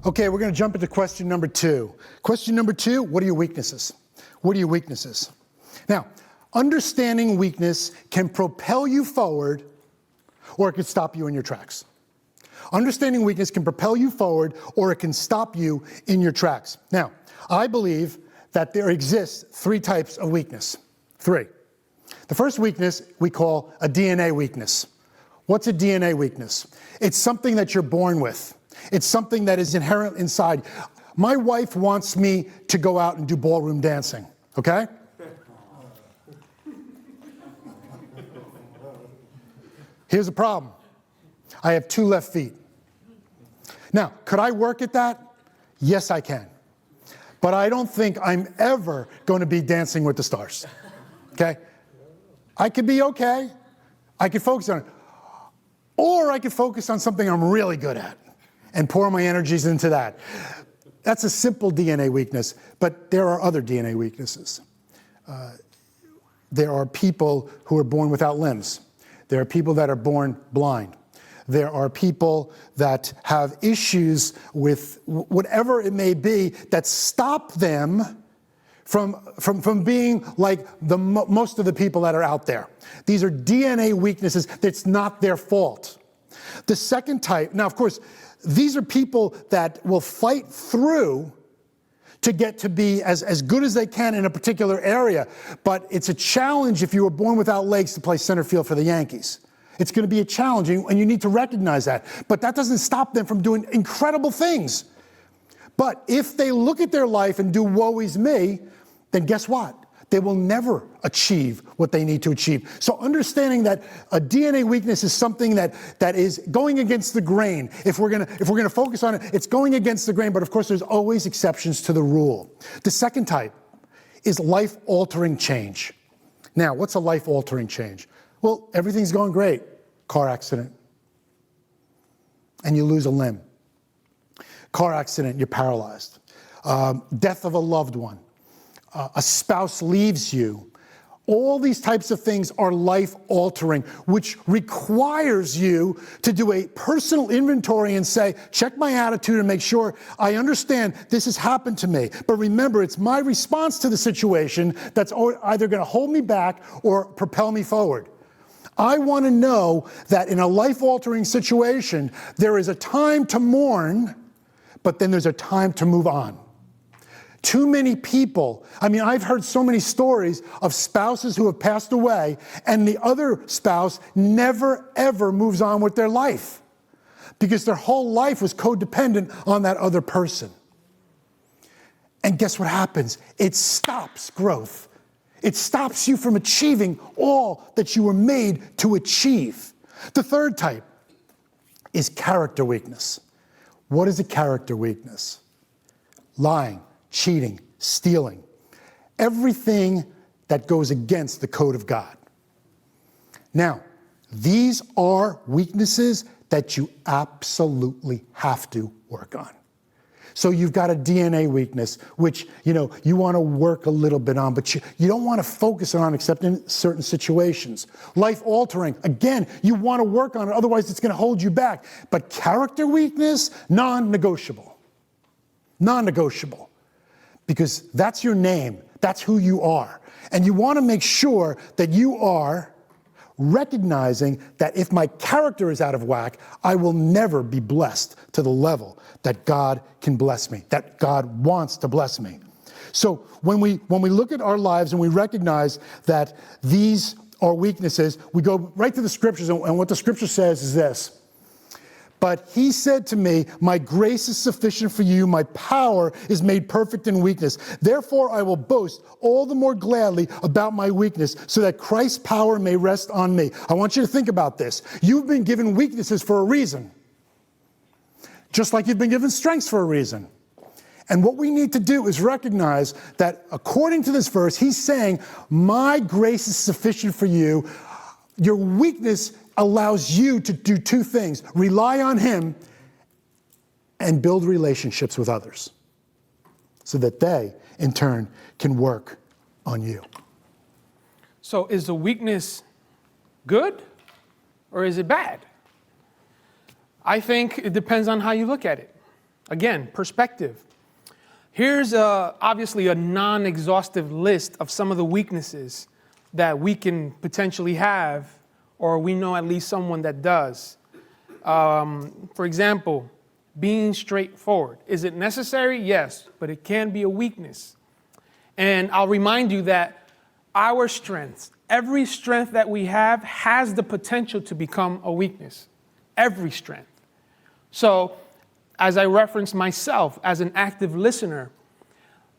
Okay, we're going to jump into question number 2. Question number 2, what are your weaknesses? What are your weaknesses? Now, understanding weakness can propel you forward, or it can stop you in your tracks. Understanding weakness can propel you forward, or it can stop you in your tracks. Now, I believe that there exists 3 types of weakness. 3. The first weakness we call a DNA weakness. What's a DNA weakness? It's something that you're born with. It's something that is inherent inside. My wife wants me to go out and do ballroom dancing, okay? Here's the problem. I have 2 left feet. Now, could I work at that? Yes, I can. But I don't think I'm ever going to be Dancing with the Stars, okay? I could be okay. I could focus on it. Or I could focus on something I'm really good at and pour my energies into that. That's a simple DNA weakness, but there are other DNA weaknesses. There are people who are born without limbs. There are people that are born blind. There are people that have issues with whatever it may be that stop them from being like most of the people that are out there. These are DNA weaknesses that's not their fault. The second type, now of course, these are people that will fight through to get to be as good as they can in a particular area, but it's a challenge if you were born without legs to play center field for the Yankees. It's going to be a challenge, and you need to recognize that. But that doesn't stop them from doing incredible things. But if they look at their life and do woe is me, then guess what? They will never achieve what they need to achieve. So understanding that a DNA weakness is something that is going against the grain. If we're gonna focus on it, it's going against the grain, but of course there's always exceptions to the rule. The second type is life-altering change. Now, what's a life-altering change? Well, everything's going great. Car accident. And you lose a limb. Car accident, you're paralyzed. Death of a loved one. A spouse leaves you. All these types of things are life-altering, which requires you to do a personal inventory and say, check my attitude and make sure I understand this has happened to me. But remember, it's my response to the situation that's either going to hold me back or propel me forward. I want to know that in a life-altering situation, there is a time to mourn, but then there's a time to move on. Too many people, I've heard so many stories of spouses who have passed away and the other spouse never, ever moves on with their life because their whole life was codependent on that other person. And guess what happens? It stops growth. It stops you from achieving all that you were made to achieve. The third type is character weakness. What is a character weakness? Lying, cheating, stealing, everything that goes against the code of God. Now, these are weaknesses that you absolutely have to work on. So you've got a DNA weakness, which, you want to work a little bit on, but you don't want to focus on except in certain situations. Life altering, again, you want to work on it, otherwise it's going to hold you back. But character weakness, non-negotiable. Non-negotiable. Because that's your name, that's who you are. And you want to make sure that you are recognizing that if my character is out of whack, I will never be blessed to the level that God can bless me, that God wants to bless me. So when we look at our lives and we recognize that these are weaknesses, we go right to the scriptures, and what the scripture says is this: but he said to me, my grace is sufficient for you. My power is made perfect in weakness. Therefore, I will boast all the more gladly about my weakness so that Christ's power may rest on me. I want you to think about this. You've been given weaknesses for a reason, just like you've been given strengths for a reason. And what we need to do is recognize that according to this verse, he's saying, my grace is sufficient for you. Your weakness allows you to do 2 things: rely on him and build relationships with others so that they, in turn, can work on you. So is the weakness good or is it bad? I think it depends on how you look at it. Again, perspective. Here's obviously a non-exhaustive list of some of the weaknesses that we can potentially have, or we know at least someone that does. For example, being straightforward. Is it necessary? Yes, but it can be a weakness. And I'll remind you that our strengths, every strength that we have has the potential to become a weakness. Every strength. So, as I referenced myself as an active listener,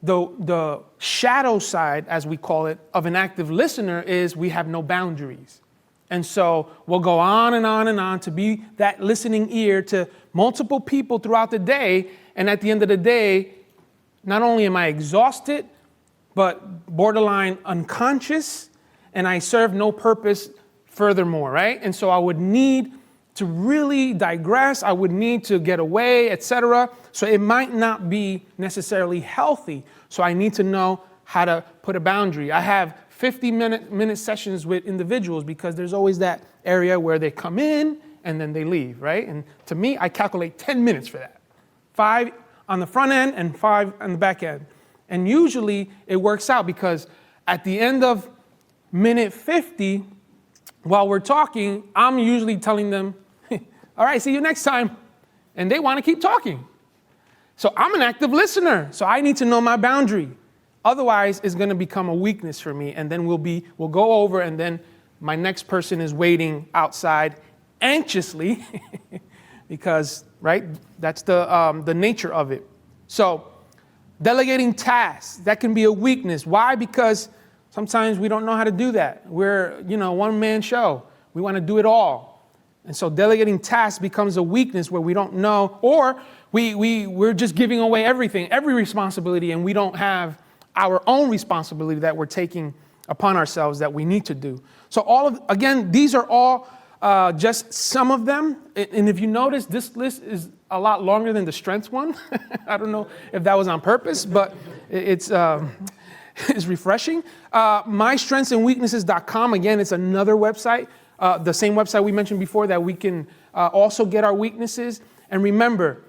the shadow side, as we call it, of an active listener is we have no boundaries. And so we'll go on and on and on to be that listening ear to multiple people throughout the day. And at the end of the day, not only am I exhausted, but borderline unconscious, and I serve no purpose furthermore, right? And so I would need to really digress. I would need to get away, etc. So it might not be necessarily healthy. So I need to know how to put a boundary. I have 50-minute sessions with individuals because there's always that area where they come in and then they leave, right? And to me, I calculate 10 minutes for that. 5 on the front end and 5 on the back end. And usually it works out because at the end of minute 50, while we're talking, I'm usually telling them, all right, see you next time. And they want to keep talking. So I'm an active listener. So I need to know my boundary. Otherwise, it's going to become a weakness for me. And then we'll go over, and then my next person is waiting outside anxiously because, right, that's the nature of it. So delegating tasks, that can be a weakness. Why? Because sometimes we don't know how to do that. We're, one-man show. We want to do it all. And so delegating tasks becomes a weakness where we don't know, or we're just giving away everything, every responsibility, and we don't have our own responsibility that we're taking upon ourselves that we need to do. So again, these are all just some of them. And if you notice, this list is a lot longer than the strengths one. I don't know if that was on purpose, but it's refreshing. MyStrengthsAndWeaknesses.com, again, it's another website, the same website we mentioned before that we can also get our weaknesses. And remember,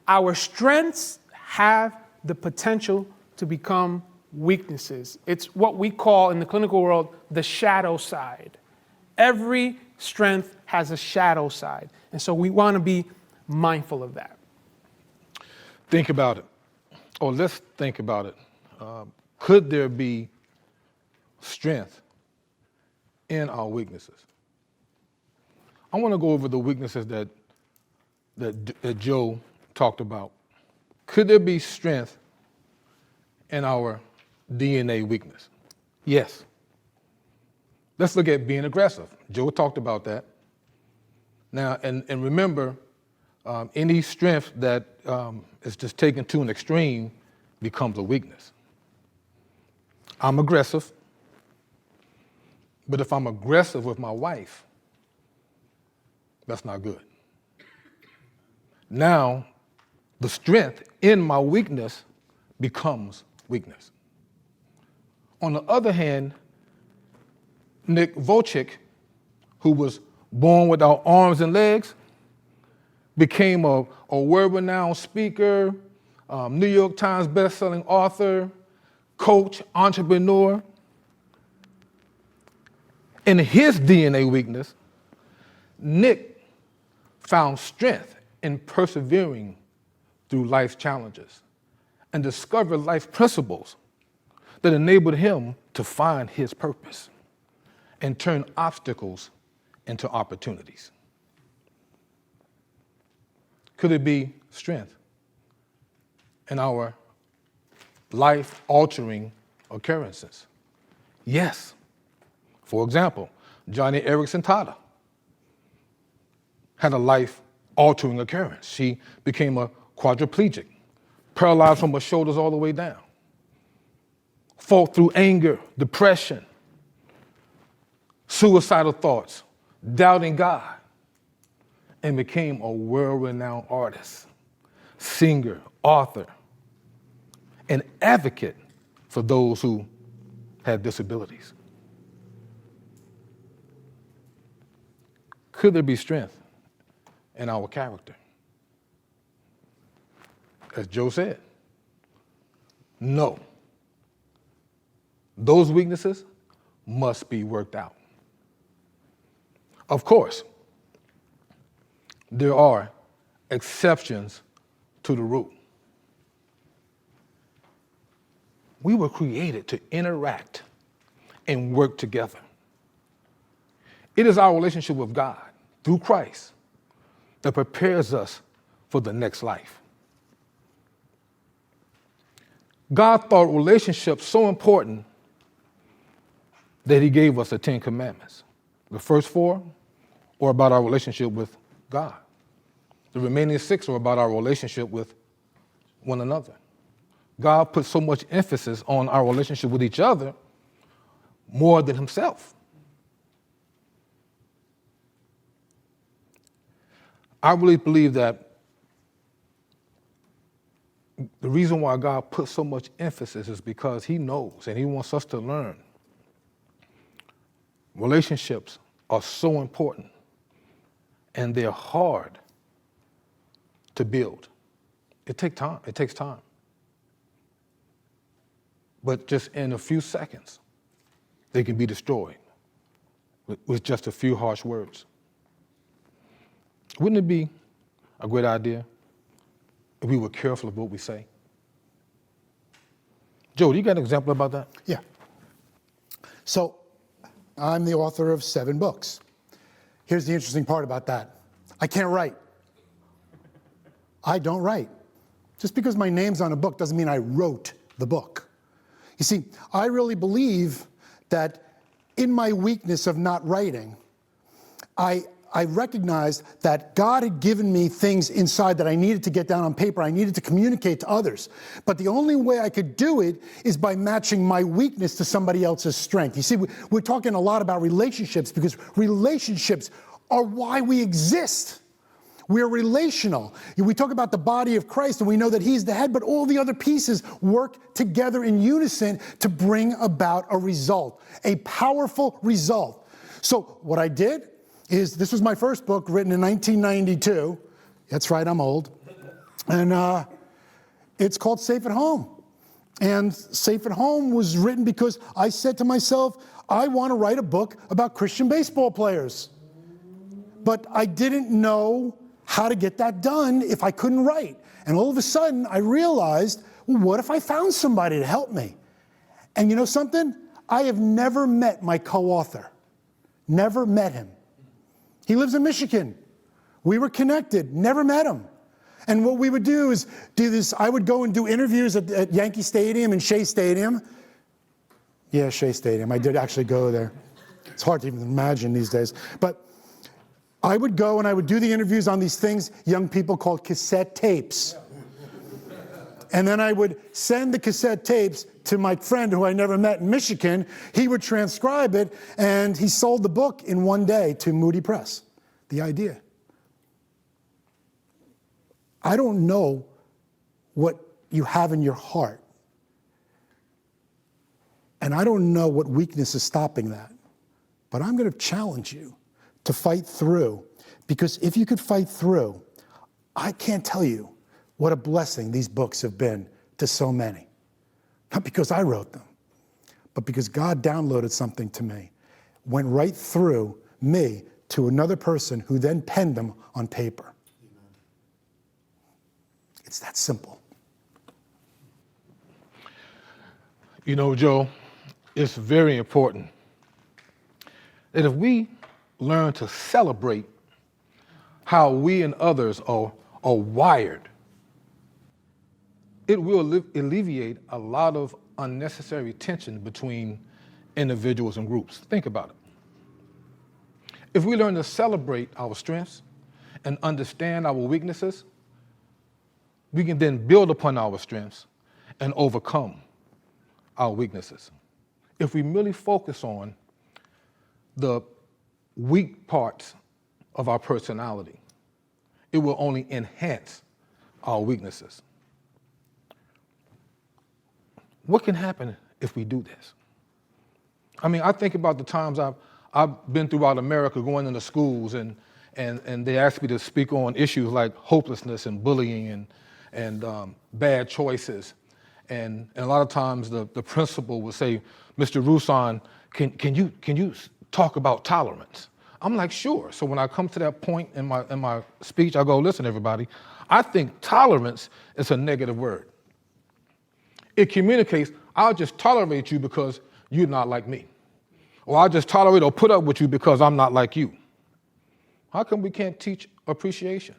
our strengths have the potential to become weaknesses. It's what we call in the clinical world the shadow side. Every strength has a shadow side. And so we want to be mindful of that. Think about it. Or let's think about it. Could there be strength in our weaknesses? I want to go over the weaknesses that Joe talked about. Could there be strength in our DNA weakness? Yes. Let's look at being aggressive. Joe talked about that. Now, and remember, any strength that is just taken to an extreme becomes a weakness. I'm aggressive, but if I'm aggressive with my wife, that's not good. Now, the strength in my weakness becomes weakness. On the other hand, Nick Vujicic, who was born without arms and legs, became a world-renowned speaker, New York Times best-selling author, coach, entrepreneur. In his DNA weakness, Nick found strength in persevering through life's challenges and discovered life principles that enabled him to find his purpose and turn obstacles into opportunities. Could it be strength in our life-altering occurrences? Yes. For example, Johnny Erickson Tata had a life-altering occurrence. She became a quadriplegic, paralyzed from her shoulders all the way down, fought through anger, depression, suicidal thoughts, doubting God, and became a world-renowned artist, singer, author, an advocate for those who have disabilities. Could there be strength in our character? as Joe said, no. Those weaknesses must be worked out. Of course, there are exceptions to the rule. We were created to interact and work together. It is our relationship with God through Christ that prepares us for the next life. God thought relationships so important that he gave us the 10 Commandments. The first 4 are about our relationship with God. The remaining 6 are about our relationship with one another. God put so much emphasis on our relationship with each other more than himself. I really believe that the reason why God put so much emphasis is because he knows and he wants us to learn. Relationships are so important and they're hard to build. It takes time. It takes time. But just in a few seconds, they can be destroyed with just a few harsh words. Wouldn't it be a great idea if we were careful of what we say? Joe, you got an example about that? Yeah. So I'm the author of 7 books. Here's the interesting part about that. I can't write. I don't write. Just because my name's on a book doesn't mean I wrote the book. You see, I really believe that in my weakness of not writing, I recognized that God had given me things inside that I needed to get down on paper. I needed to communicate to others. But the only way I could do it is by matching my weakness to somebody else's strength. You see, we're talking a lot about relationships because relationships are why we exist. We're relational. We talk about the body of Christ and we know that he's the head, but all the other pieces work together in unison to bring about a result, a powerful result. So what I did is, this was my first book written in 1992. That's right, I'm old. And it's called Safe at Home. And Safe at Home was written because I said to myself, I want to write a book about Christian baseball players. But I didn't know how to get that done if I couldn't write. And all of a sudden, I realized, well, what if I found somebody to help me? And you know something? I have never met my co-author. Never met him. He lives in Michigan. We were connected, never met him. And what we would do is do this. I would go and do interviews at Yankee Stadium and Shea Stadium. Yeah, Shea Stadium. I did actually go there. It's hard to even imagine these days. But I would go and I would do the interviews on these things young people called cassette tapes. And then I would send the cassette tapes to my friend who I never met in Michigan. He would transcribe it, and he sold the book in one day to Moody Press. The idea. I don't know what you have in your heart. And I don't know what weakness is stopping that. But I'm going to challenge you to fight through. Because if you could fight through, I can't tell you what a blessing these books have been to so many. Not because I wrote them, but because God downloaded something to me, went right through me to another person who then penned them on paper. It's that simple. You know, Joe, it's very important that if we learn to celebrate how we and others are wired, it will alleviate a lot of unnecessary tension between individuals and groups. Think about it. If we learn to celebrate our strengths and understand our weaknesses, we can then build upon our strengths and overcome our weaknesses. If we merely focus on the weak parts of our personality, it will only enhance our weaknesses. What can happen if we do this? I mean, I think about the times I've been throughout America going into schools and they asked me to speak on issues like hopelessness and bullying and bad choices. And a lot of times the principal would say, Mr. Roussan, can you talk about tolerance? I'm like, sure. So when I come to that point in my speech, I go, listen, everybody, I think tolerance is a negative word. It communicates, I'll just tolerate you because you're not like me. Or I'll just tolerate or put up with you because I'm not like you. How come we can't teach appreciation?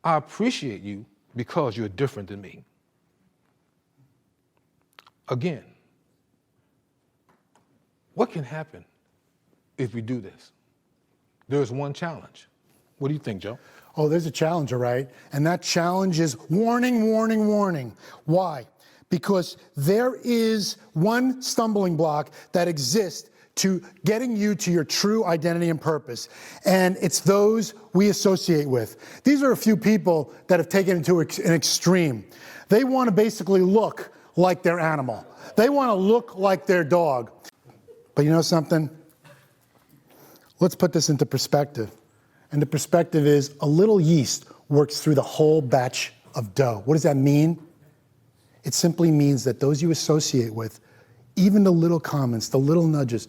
I appreciate you because you're different than me. Again, what can happen if we do this? There's one challenge. What do you think, Joe? Oh, there's a challenge, all right? And that challenge is warning, warning, warning. Why? Because there is one stumbling block that exists to getting you to your true identity and purpose. And it's those we associate with. These are a few people that have taken it to an extreme. They want to basically look like their animal. They want to look like their dog. But you know something? Let's put this into perspective. And the perspective is a little yeast works through the whole batch of dough. What does that mean? It simply means that those you associate with, even the little comments, the little nudges,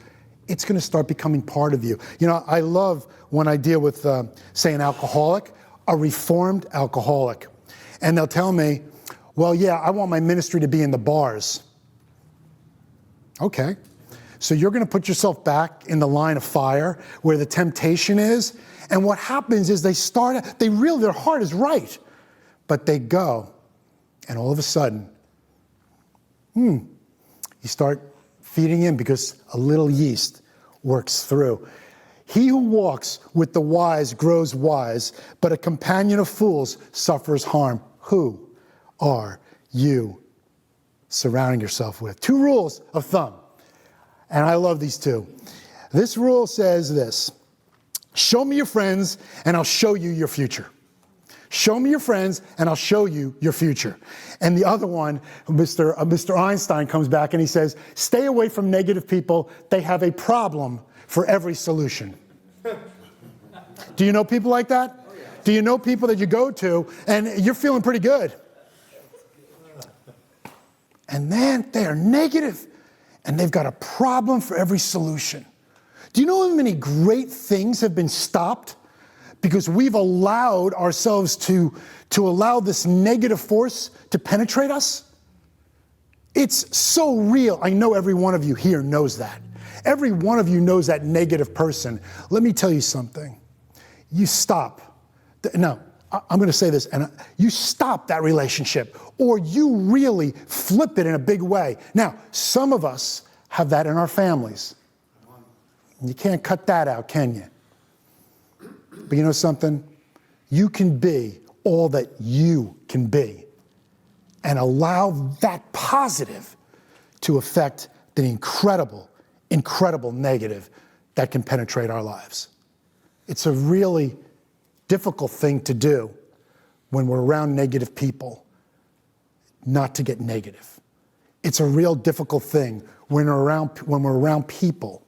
it's going to start becoming part of you. You know, I love when I deal with, say, an alcoholic, a reformed alcoholic. And they'll tell me, well, yeah, I want my ministry to be in the bars. Okay. So you're going to put yourself back in the line of fire where the temptation is. And what happens is their heart is right, but they go, and all of a sudden, you start feeding in because a little yeast works through. He who walks with the wise grows wise, but a companion of fools suffers harm. Who are you surrounding yourself with? 2 rules of thumb. And I love these 2. This rule says this: show me your friends and I'll show you your future. Show me your friends and I'll show you your future. And the other one, Mr. Einstein comes back and he says, stay away from negative people. They have a problem for every solution. Do you know people like that? Do you know people that you go to and you're feeling pretty good? And then they are negative and they've got a problem for every solution. Do you know how many great things have been stopped because we've allowed ourselves to allow this negative force to penetrate us? It's so real. I know every one of you here knows that. Every one of you knows that negative person. Let me tell you something. You stop. No, I'm going to say this, and you stop that relationship, or you really flip it in a big way. Now, some of us have that in our families. You can't cut that out, can you? But you know something? You can be all that you can be and allow that positive to affect the incredible, incredible negative that can penetrate our lives. It's a really difficult thing to do when we're around negative people, not to get negative. It's a real difficult thing when we're around people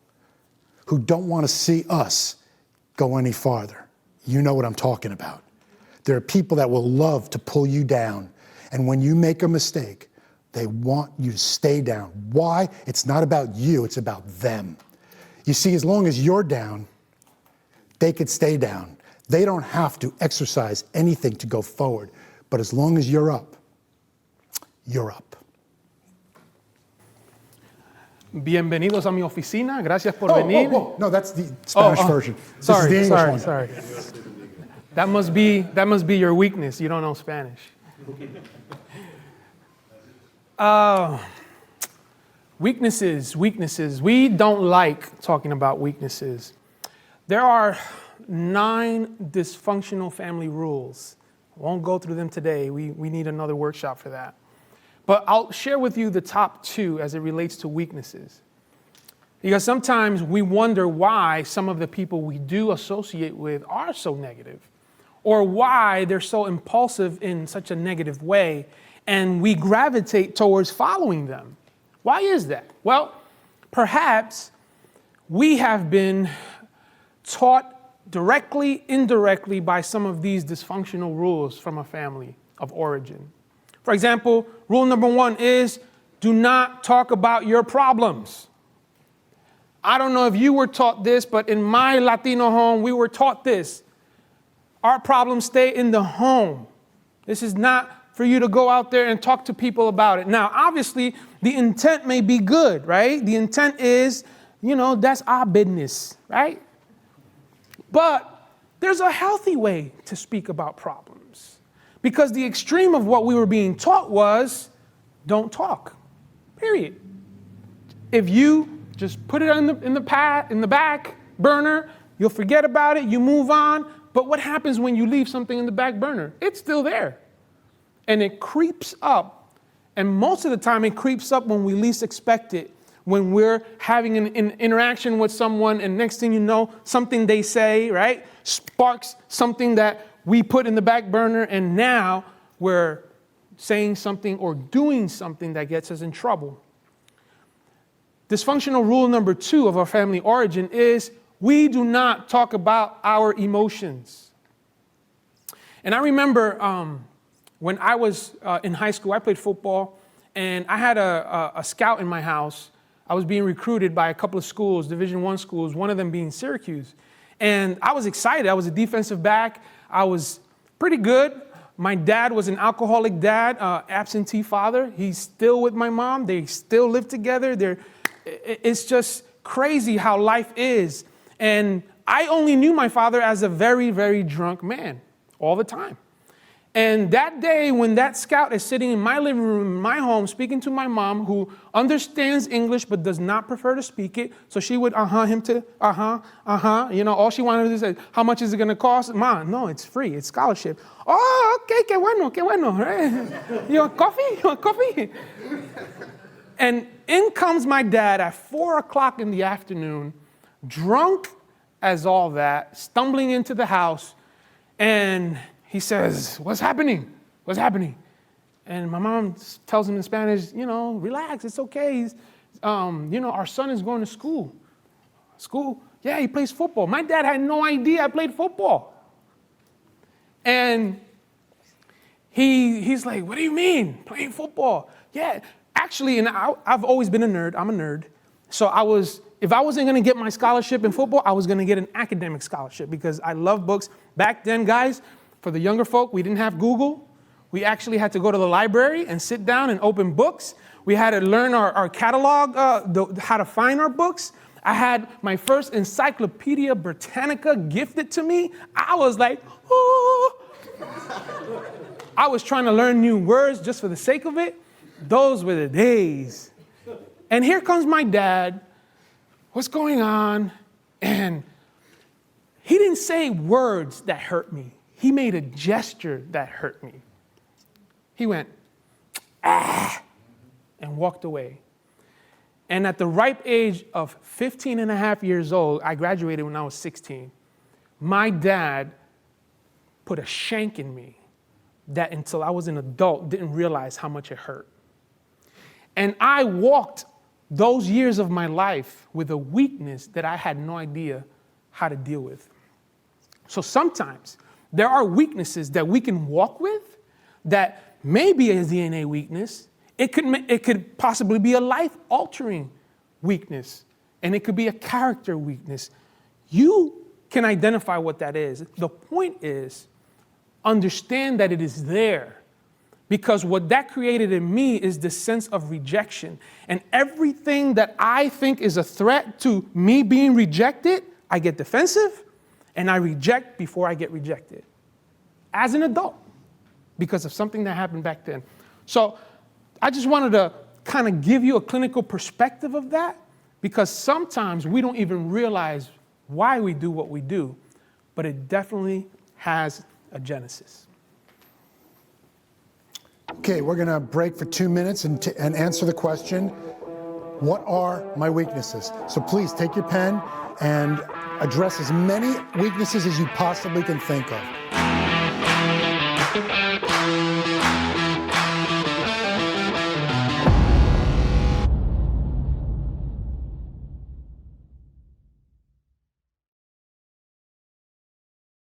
who don't want to see us go any farther. You know what I'm talking about. There are people that will love to pull you down. And when you make a mistake, they want you to stay down. Why? It's not about you, it's about them. You see, as long as you're down, they could stay down. They don't have to exercise anything to go forward. But as long as you're up, you're up. Bienvenidos a mi oficina. Gracias por venir. No, that's the Spanish version. Sorry, this is the English one. That must be your weakness. You don't know Spanish. Weaknesses. We don't like talking about weaknesses. There are 9 dysfunctional family rules. Won't go through them today. We need another workshop for that. But I'll share with you the top 2 as it relates to weaknesses. Because sometimes we wonder why some of the people we do associate with are so negative, or why they're so impulsive in such a negative way, and we gravitate towards following them. Why is that? Well, perhaps we have been taught directly, indirectly by some of these dysfunctional rules from a family of origin. For example, rule number 1 is do not talk about your problems. I don't know if you were taught this, but in my Latino home, we were taught this. Our problems stay in the home. This is not for you to go out there and talk to people about it. Now, obviously, the intent may be good, right? The intent is, that's our business, right? But there's a healthy way to speak about problems, because the extreme of what we were being taught was don't talk, period. If you just put it in the back burner, you'll forget about it, you move on. But what happens when you leave something in the back burner? It's still there. And it creeps up. And most of the time it creeps up when we least expect it, when we're having an interaction with someone, and next thing you know, something they say, right, sparks something that we put in the back burner, and now we're saying something or doing something that gets us in trouble. Dysfunctional rule number 2 of our family origin is we do not talk about our emotions. And I remember when I was in high school, I played football, and I had a scout in my house. I was being recruited by a couple of schools, Division I schools, one of them being Syracuse. And I was excited. I was a defensive back. I was pretty good. My dad was an alcoholic dad, absentee father. He's still with my mom. They still live together. It's just crazy how life is. And I only knew my father as a very, very drunk man all the time. And that day when that scout is sitting in my living room, in my home, speaking to my mom, who understands English but does not prefer to speak it, so she would him to, all she wanted to do is say, how much is it going to cost? Mom, no, it's free. It's scholarship. Oh, okay, qué bueno. Right? You want coffee? And in comes my dad at 4 o'clock in the afternoon, drunk as all that, stumbling into the house, and he says, what's happening? And my mom tells him in Spanish, relax, it's okay. Our son is going to school. School? Yeah, he plays football. My dad had no idea I played football. And he's like, what do you mean, playing football? Yeah, actually, and I've always been a nerd. I'm a nerd. So if I wasn't going to get my scholarship in football, I was going to get an academic scholarship because I love books. Back then, guys, for the younger folk, we didn't have Google. We actually had to go to the library and sit down and open books. We had to learn our catalog, how to find our books. I had my first Encyclopedia Britannica gifted to me. I was like, oh. I was trying to learn new words just for the sake of it. Those were the days. And here comes my dad. What's going on? And he didn't say words that hurt me. He made a gesture that hurt me. He went, and walked away. And at the ripe age of 15 and a half years old, I graduated when I was 16, my dad put a shank in me that until I was an adult didn't realize how much it hurt. And I walked those years of my life with a weakness that I had no idea how to deal with. So sometimes there are weaknesses that we can walk with that may be a DNA weakness. It could possibly be a life-altering weakness, and it could be a character weakness. You can identify what that is. The point is, understand that it is there, because what that created in me is the sense of rejection. And everything that I think is a threat to me being rejected, I get defensive, and I reject before I get rejected as an adult because of something that happened back then. So I just wanted to kind of give you a clinical perspective of that, because sometimes we don't even realize why we do what we do, but it definitely has a genesis. Okay, we're going to break for 2 minutes and answer the question, what are my weaknesses? So please take your pen and address as many weaknesses as you possibly can think of.